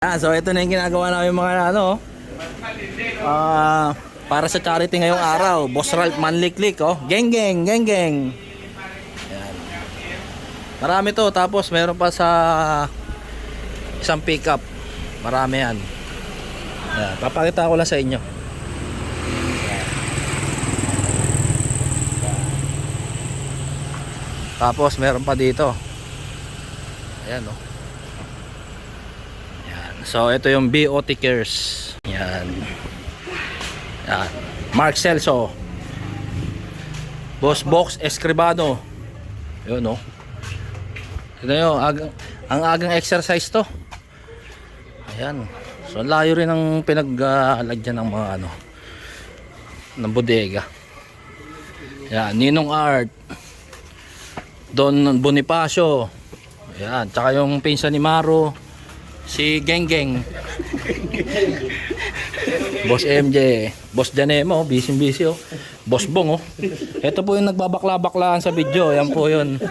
So ito na yung ginagawa namin mga ano, para sa charity ngayong araw. Boss Ralph Manliklik, oh. Geng geng, geng geng. Ayan. Marami to, tapos meron pa sa isang pickup. Marami yan. Ayan. Papakita ko lang sa inyo. Ayan. Tapos meron pa dito. Ayan, oh. So ito yung BOT Cares. Yan. Yan. Mark Celso. Boss Box Escribano. Yun, no. Ito yung ang agang exercise to. Ayan. So layo rin ang pinaglagyan ng mga ano ng bodega. Yan, Ninong Art. Don Bonifacio. Ayan, tsaka yung pinsan ni Maro. Si Geng Geng. Boss MJ, Boss Janemo, busy oh. Boss Bong, oh. Ito po yung nagbabakla-baklaan sa video, yan po yun.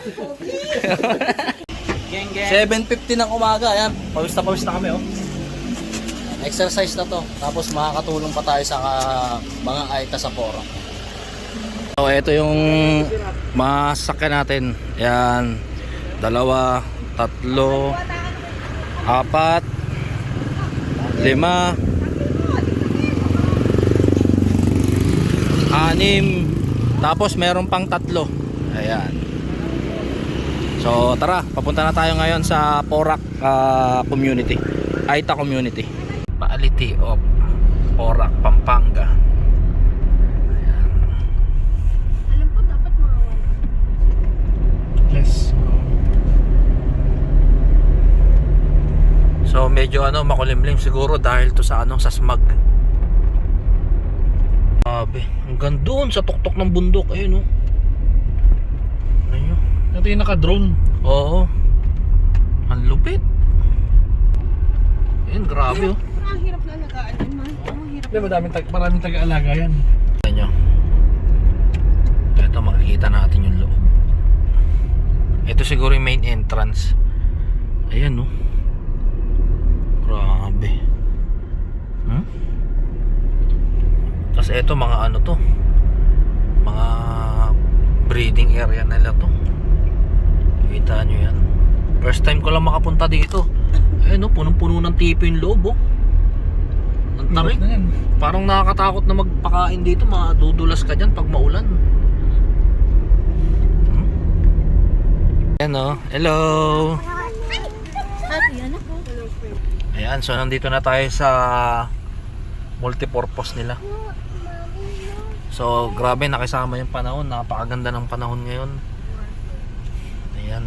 7:50 ng umaga, ayan. Pawis na kami, oh. Exercise na to. Tapos makakatulong pa tayo sa mga aita sa Pora. So ito yung masakyan natin. Yan, 2, 3, 4, 5, 6, 7, tapos meron pang 3. Ayan. So tara, papunta na tayo ngayon sa Porac community, Aita community. Paality of Porac, Pampanga. Ayan. Alam ko dapat mawawala. Yes. So medyo ano makulimlim siguro dahil to sa ano sa smog. Grabe, hanggang doon sa tuktok ng bundok, ayun oh. Ayun. Ito yung naka-drone. Oo. Ang lupit. Ayun, grabe oh. Ang hirap na alagaan yun, man. Ang hirap. Di ba maraming taga-alaga yan? Ayun. Ito makikita natin yung loob. Ito siguro yung main entrance. Ayan oh. Grabe. Tapos eto mga ano to, mga breeding area nila to. Kita nyo yan. First time ko lang makapunta dito. Ayun oh, punong-puno ng tipo yung loob oh. Ang tarik. Parang nakakatakot na magpakain dito. Madudulas ka dyan pag maulan. Ayan oh. Hello. Yan ako. Ayan, so nandito na tayo sa multipurpose nila. So grabe, nakisama yung panahon. Napakaganda ng panahon ngayon. Ayan.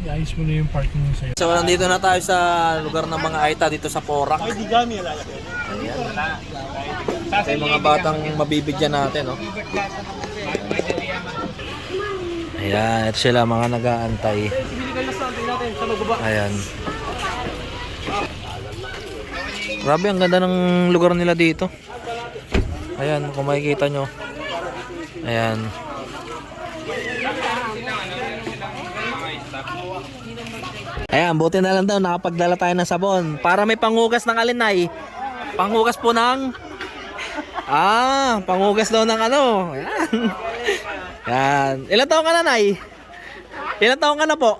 I-ayos mo na yung parking mo sa'yo. So nandito na tayo sa lugar ng mga Aita dito sa Porac. Ayan. Ito yung mga batang mabibigyan natin, no? Ayan, ito sila mga nag-aantay. Ayan. Grabe, ang ganda ng lugar nila dito. Ayan, kung makikita nyo. Ayan. Ayan, buti na lang daw nakapagdala tayo ng sabon para may panghugas ng alinay. Panghugas po ng panghugas daw ng ano. Ayan. Yan. Ilan taon ka na, Nay? Ilan taon ka na po?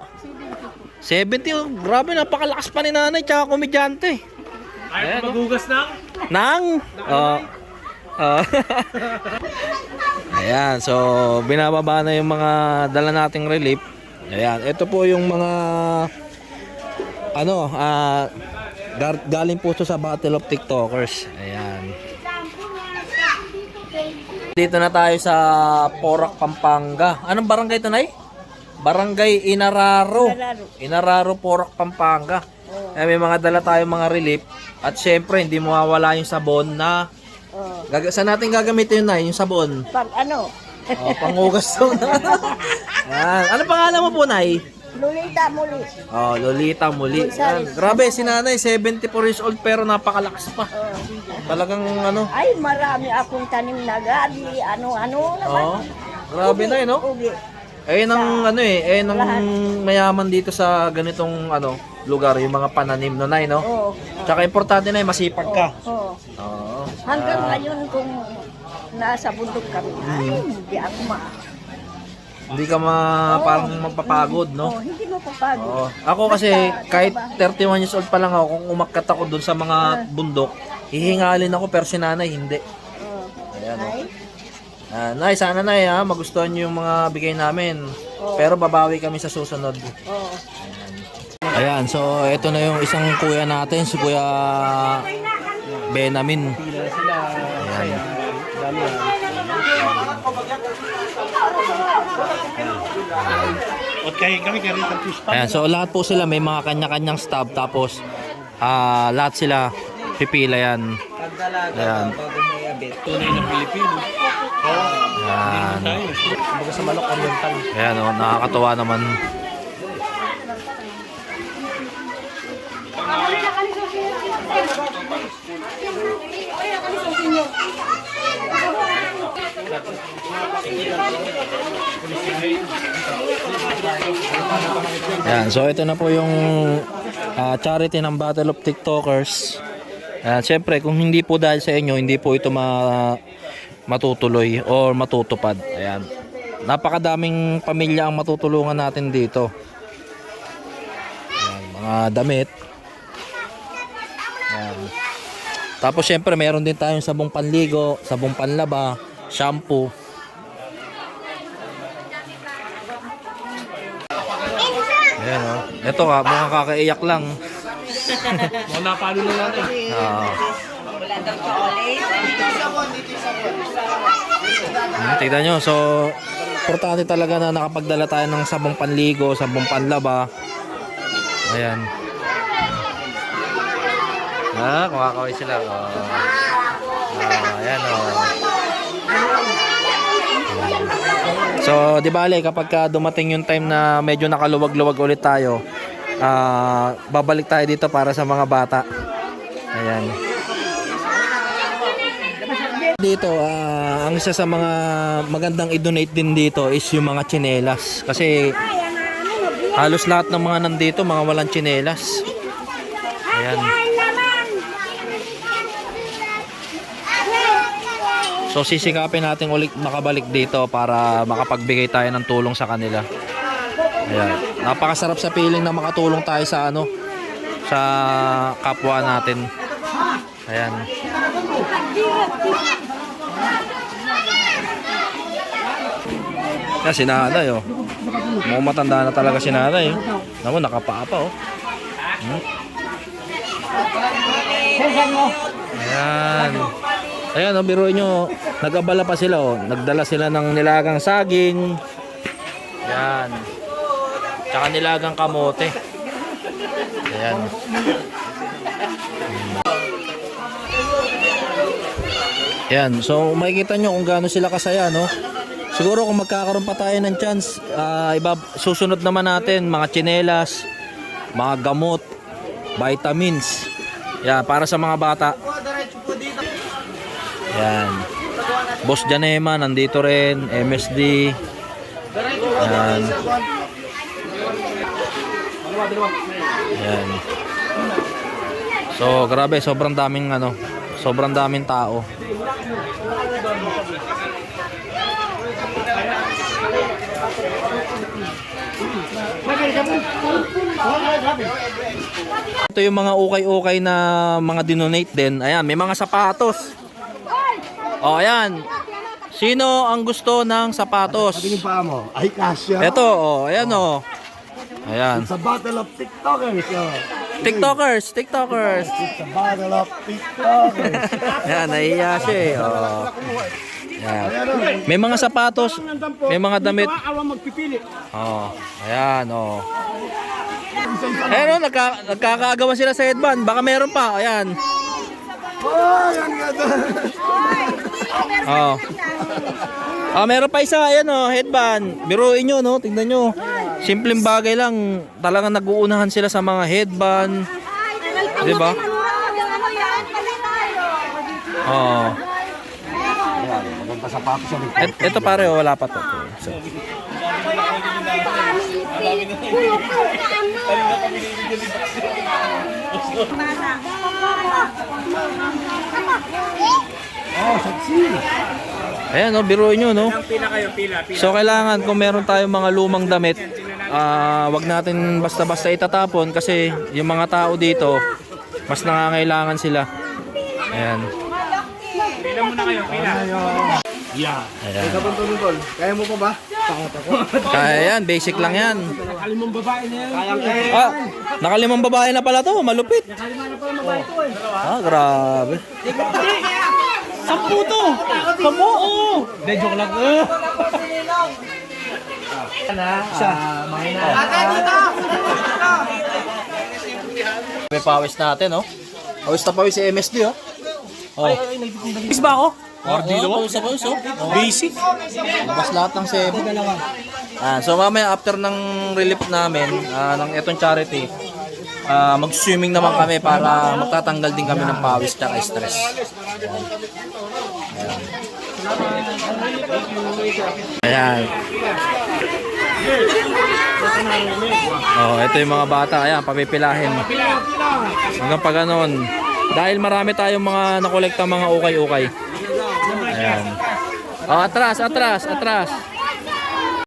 70. Oh, grabe, napakalakas pa ni nanay tsaka komedyante. Ayaw maghugas ng? Nang? Ayan, so binababa na yung mga dala nating relief. Ayan, ito po yung mga ano, galing po ito sa Battle of TikTokers. Ayan. Dito na tayo sa Porac, Pampanga. Anong barangay ito, Nay? Barangay Inararo. Inararo, Porac, Pampanga. May mga dala tayong mga relief. At syempre, hindi mawawala yung sabon na saan natin gagamitin yun, Nay? Yung sabon? Pag ano? Panghugas to. Yan. Ano pangalan mo po, Nay? Lolita muli. Oh, Lolita muli. Yan. Grabe, si nanay, 74 years old pero napakalakas pa. Talagang ano. Ay, marami akong tanim na gabi. Ano naman. Oh, grabe na no? Ugi. Ang ano ang mayaman dito sa ganitong ano lugar, yung mga pananim no, nay, no? Oo. Tsaka importante na masipag ka. Oo. Oo. Hanggang ngayon kung nasa bundok kami, ay, hindi ako Hindi ka parang mapapagod, no? Oh, hindi mo papagod. Oo. Ako kasi kahit 31 years old pa lang ako, kung umakyat ako dun sa mga bundok, hihingalin ako pero si nanay hindi. Oh. Ayan, no? Ay, Nay, sana nay ha, magustuhan niyo yung mga bigay namin. Pero babawi kami sa susunod. oh. Ayan, so ito na yung isang kuya natin, si Kuya Benamin. Ayan. At kami rin ang twist. Ayan, so lahat po sila may mga kanya-kanyang stop, tapos lahat sila pipila yan. Ayan. Tunay ng Pilipino. Ayan. Kumbaga sa Manok Oriental. Ayan, oh, nakakatuwa naman. Ayan, so ito na po yung charity ng Battle of TikTokers. Ayan, syempre kung hindi po dahil sa inyo, hindi po ito matutuloy or matutupad. Ayan. Napakadaming pamilya ang matutulungan natin dito. Ayan, mga damit. Ayan. Tapos syempre meron din tayong sabong panligo, sabong panlaba, shampoo. Ayan, oh. Ito ka, mukhang kakaiyak lang. Mga napalo na natin. Tignan nyo, so importante talaga na nakapagdala tayo ng sabong panligo, sabong panlaba. Ayan. Kumakaway sila. Ayan, oh. So, di bale, kapag dumating yung time na medyo nakaluwag-luwag ulit tayo, babalik tayo dito para sa mga bata. Ayan. Dito, ang isa sa mga magandang i-donate din dito is yung mga tsinelas. Kasi halos lahat ng mga nandito, mga walang tsinelas. Ayan. So sisikapin natin ulit makabalik dito para makapagbigay tayo ng tulong sa kanila. Ayan. Napakasarap sa feeling na makatulong tayo sa sa kapwa natin. Ayan. Yan si nanay, oh. Mukhang matanda na talaga si nanay, oh. Naku, nakapaa pa, oh. Ayan. Ayan, oh, biruin nyo, nag-abala pa sila, oh. Nagdala sila ng nilagang saging. Ayan. Tsaka nilagang kamote. Ayan. Ayan, so makikita nyo kung gaano sila kasaya, no? Siguro kung magkakaroon pa tayo ng chance, susunod naman natin mga tsinelas, mga gamot, vitamins. Yan, para sa mga bata. Yan. Boss Janema, nandito rin. MSD. Yan. Yan. So, grabe, sobrang daming tao. Ito yung mga ukay-ukay na mga dinonate din. Ayan, may mga sapatos. Oh, ayan. Sino ang gusto ng sapatos? Sabi pa mo, ay kasya. Ito, oh, ayan, oh. Ayan. Sa Battle of TikTokers. TikTokers. It's a Battle of TikTokers. Ayan, nahiya siya eh. Oh. Ayan. May mga sapatos, may mga damit. Oh, ayan, oh. Ayan, oh, nagkakagawa sila sa headband. Baka meron pa, ayan. Oh, yan nga doon. Oh. Ah, meron pa isa, ayan, oh, headband. Biruin nyo, no? Tingnan nyo. simpleng bagay lang, talagang nag-uunahan sila sa mga headband. Di ba? Oo. Ayan, maganda sapatos sa likod. Ito pare, wala pa to. So, Oh, sexy. ayan, no, biruin nyo, no? So, kailangan kung meron tayong mga lumang damit, wag natin basta-basta itatapon kasi yung mga tao dito, mas nangangailangan sila. Ayan. Yeah. Ayan. Tol, kaya mo pa ba? Kaya yan, basic lang yan. Nakalimang babae na yan. Ah, nakalimang babae na pala to, malupit. Ah, grabe. Sampu to! Sampu! Oo! Hindi, joke lang. May pawis natin, oh. Pawis na pawis si MSD, oh. Oh. Is ba ako? Pawis na pawis, oh. Basic. Labas lahat ng 7. So mamaya after ng relief namin, ng etong charity, mag-swimming naman kami para magtatanggal din kami ng pawis at stress. Ayan. Oh, ito yung mga bata, ayan, papipilahin. Hanggang pa ganon. Dahil marami tayong mga nakolekta mga ukay-ukay. Ayan. Oh, atras, atras, atras.